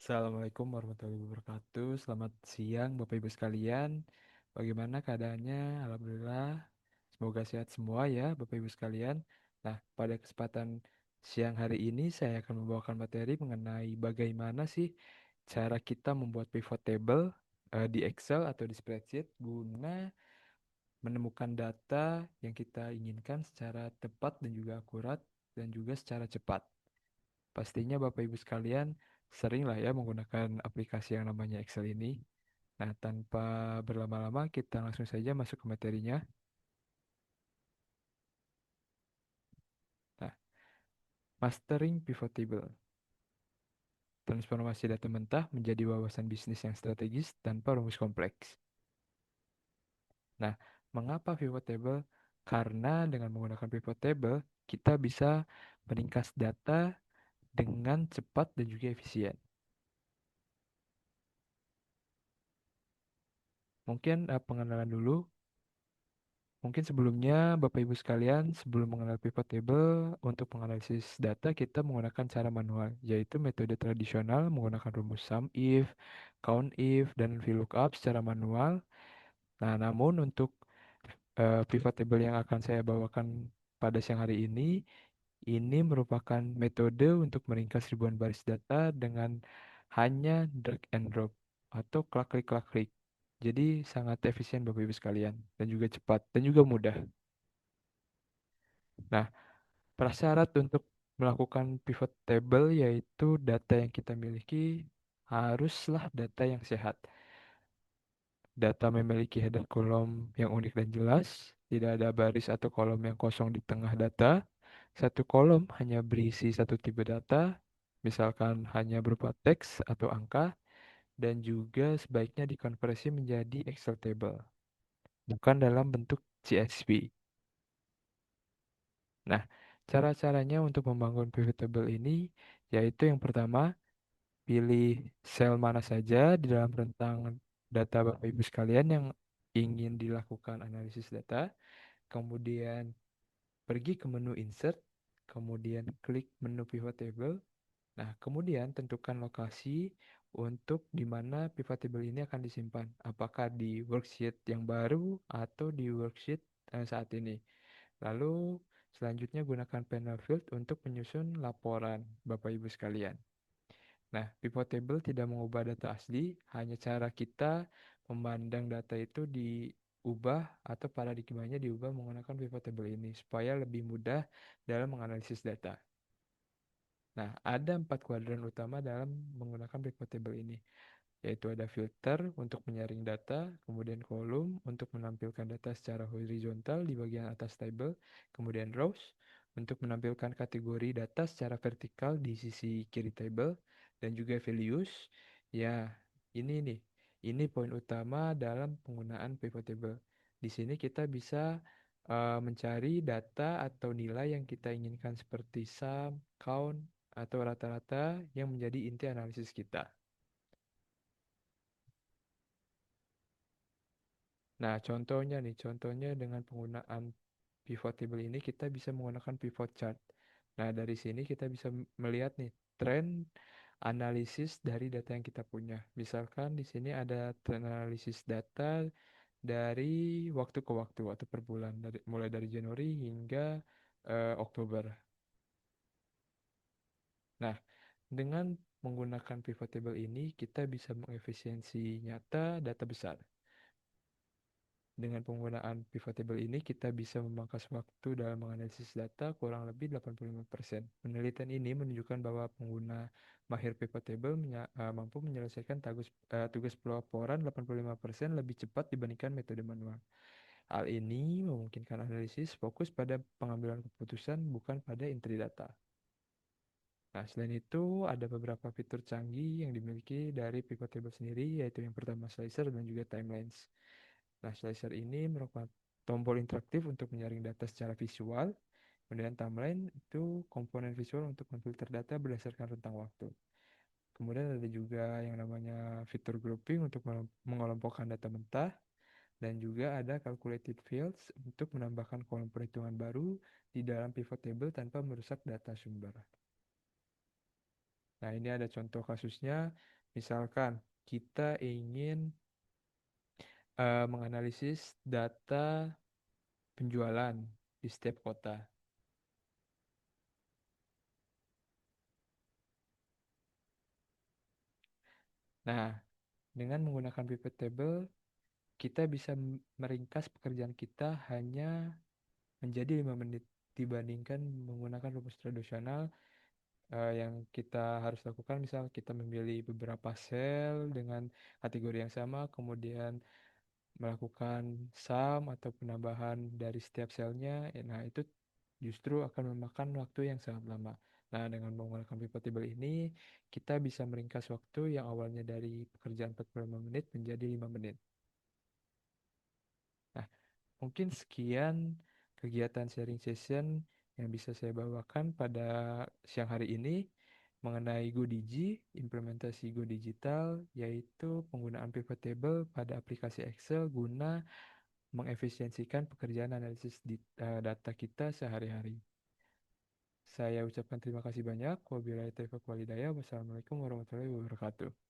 Assalamualaikum warahmatullahi wabarakatuh. Selamat siang Bapak Ibu sekalian. Bagaimana keadaannya? Alhamdulillah. Semoga sehat semua ya Bapak Ibu sekalian. Nah, pada kesempatan siang hari ini saya akan membawakan materi mengenai bagaimana sih cara kita membuat pivot table di Excel atau di spreadsheet guna menemukan data yang kita inginkan secara tepat dan juga akurat dan juga secara cepat. Pastinya Bapak Ibu sekalian sering lah ya menggunakan aplikasi yang namanya Excel ini. Nah, tanpa berlama-lama kita langsung saja masuk ke materinya. Nah, mastering pivot table. Transformasi data mentah menjadi wawasan bisnis yang strategis tanpa rumus kompleks. Nah, mengapa pivot table? Karena dengan menggunakan pivot table, kita bisa meringkas data dengan cepat dan juga efisien. Mungkin pengenalan dulu. Mungkin sebelumnya Bapak Ibu sekalian, sebelum mengenal pivot table, untuk menganalisis data kita menggunakan cara manual, yaitu metode tradisional menggunakan rumus sum if, count if, dan VLOOKUP secara manual. Nah, namun untuk pivot table yang akan saya bawakan pada siang hari ini merupakan metode untuk meringkas ribuan baris data dengan hanya drag and drop atau klik-klik. Jadi sangat efisien Bapak Ibu sekalian dan juga cepat dan juga mudah. Nah, prasyarat untuk melakukan pivot table yaitu data yang kita miliki haruslah data yang sehat. Data memiliki header kolom yang unik dan jelas, tidak ada baris atau kolom yang kosong di tengah data. Satu kolom hanya berisi satu tipe data, misalkan hanya berupa teks atau angka, dan juga sebaiknya dikonversi menjadi Excel table, bukan dalam bentuk CSV. Nah, cara-caranya untuk membangun pivot table ini yaitu yang pertama, pilih sel mana saja di dalam rentang data Bapak Ibu sekalian yang ingin dilakukan analisis data. Kemudian pergi ke menu Insert, kemudian klik menu Pivot Table. Nah, kemudian tentukan lokasi untuk di mana pivot table ini akan disimpan. Apakah di worksheet yang baru atau di worksheet saat ini. Lalu selanjutnya gunakan panel field untuk menyusun laporan Bapak Ibu sekalian. Nah, pivot table tidak mengubah data asli, hanya cara kita memandang data itu diubah atau paradigmanya diubah menggunakan pivot table ini supaya lebih mudah dalam menganalisis data. Nah, ada 4 kuadran utama dalam menggunakan pivot table ini, yaitu ada filter untuk menyaring data, kemudian kolom untuk menampilkan data secara horizontal di bagian atas table, kemudian rows untuk menampilkan kategori data secara vertikal di sisi kiri table, dan juga values. Ya, ini nih, ini poin utama dalam penggunaan pivot table. Di sini kita bisa mencari data atau nilai yang kita inginkan seperti sum, count, atau rata-rata yang menjadi inti analisis kita. Nah, contohnya dengan penggunaan pivot table ini kita bisa menggunakan pivot chart. Nah, dari sini kita bisa melihat nih tren analisis dari data yang kita punya. Misalkan di sini ada tren analisis data dari waktu ke waktu atau per bulan, mulai dari Januari hingga Oktober. Nah, dengan menggunakan pivot table ini kita bisa mengefisiensi nyata data besar. Dengan penggunaan pivot table ini, kita bisa memangkas waktu dalam menganalisis data kurang lebih 85%. Penelitian ini menunjukkan bahwa pengguna mahir pivot table mampu menyelesaikan tugas pelaporan 85% lebih cepat dibandingkan metode manual. Hal ini memungkinkan analisis fokus pada pengambilan keputusan bukan pada intri data. Nah, selain itu, ada beberapa fitur canggih yang dimiliki dari pivot table sendiri, yaitu yang pertama slicer dan juga timelines. Nah, slicer ini merupakan tombol interaktif untuk menyaring data secara visual. Kemudian timeline itu komponen visual untuk memfilter data berdasarkan rentang waktu. Kemudian ada juga yang namanya fitur grouping untuk mengelompokkan data mentah. Dan juga ada calculated fields untuk menambahkan kolom perhitungan baru di dalam pivot table tanpa merusak data sumber. Nah, ini ada contoh kasusnya. Misalkan kita ingin menganalisis data penjualan di setiap kota. Nah, dengan menggunakan pivot table, kita bisa meringkas pekerjaan kita hanya menjadi 5 menit dibandingkan menggunakan rumus tradisional yang kita harus lakukan. Misal kita memilih beberapa sel dengan kategori yang sama, kemudian melakukan sum atau penambahan dari setiap selnya. Nah, itu justru akan memakan waktu yang sangat lama. Nah, dengan menggunakan pivot table ini, kita bisa meringkas waktu yang awalnya dari pekerjaan 45 menit menjadi 5 menit. Nah, mungkin sekian kegiatan sharing session yang bisa saya bawakan pada siang hari ini mengenai GoDigi, implementasi Go Digital, yaitu penggunaan pivot table pada aplikasi Excel guna mengefisiensikan pekerjaan analisis data kita sehari-hari. Saya ucapkan terima kasih banyak. Wabillahi taufiq walhidayah. Wassalamualaikum warahmatullahi wabarakatuh.